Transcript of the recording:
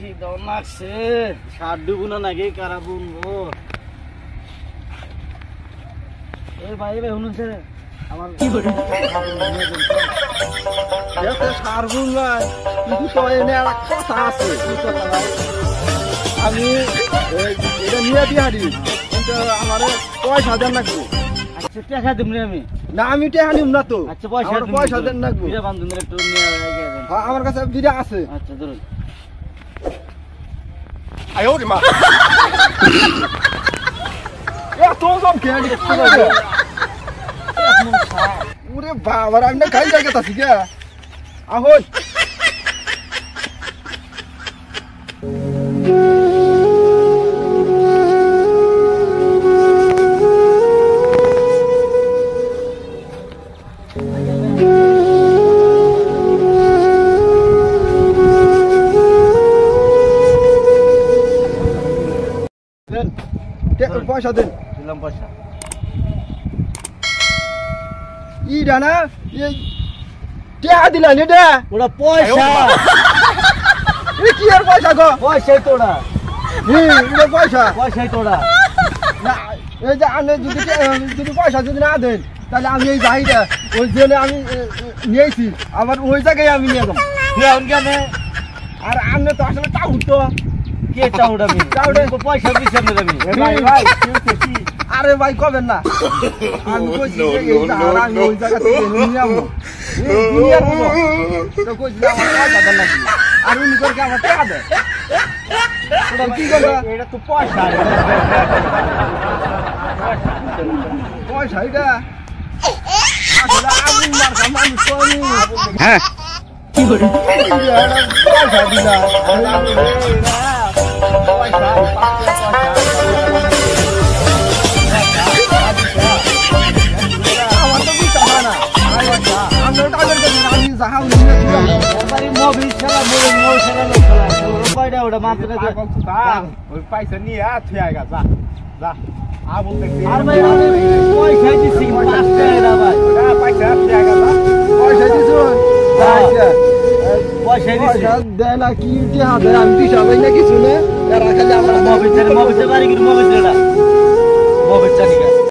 খিদাও লাগছে সার ডুবু না নাকি কারা বুনবো এই ভাই শুনুন আমার কি করে সার বুনলাই কিন্তু তো এনে একটা কথা আছে আমি এটা নিয়ে দিয়ে হারি কিন্তু আমার পয়সা দেন নাকি আচ্ছা টাকা দিব আমি না আমি টাকা নিব না তো আচ্ছা পয়সা দেন নাকি বিরা বান্ধবীর একটু নিয়ে হ্যাঁ আমার কাছে বিরা আছে আচ্ছা ধরুন আয় ওরে মা এত সব খেয়ে দিচ্ছে ওরে বাবা আমি না খাই জায়গা তাছি কে আহন পয়সা দেন দিলাম পয়সা ইডা না টাকা দিলেন এটা ওটা পয়সা কি আর পয়সা গো পয়সাই তোরা এটা পয়সাই তোরা না এই যে আপনি যদি পয়সা যদি না দেন তাহলে আমি এই যাইটা ওই জেলে আমি নিয়েছি আবার ওই জায়গায় আমি নিয়ে যাবো কেন আর আপনি তো আসলে টাউট তো কে চাউডামি চাউডে পয়সা দিছেন না আমি ভাই আরে ভাই কবেন না আমি কইছি যে আমি ওই জায়গা থেকে নিয়ে আমু দুনিয়ার বলো তো কইছি আমার পয়সা দেন নাকি আর উনি করে আমার টাকা দেয় ওটা কি করবে এটা তো পয়সা পয়সা এটা আসলে আমি মার মানুষ তো আমি হ্যাঁ কি করে পয়সা দিলা পয়সা নিয়ে পয়সা দেয় না কি আমি দিশাবাই না কিছু না খালি আমার মবিল বাড়ি কিন্তু মবিল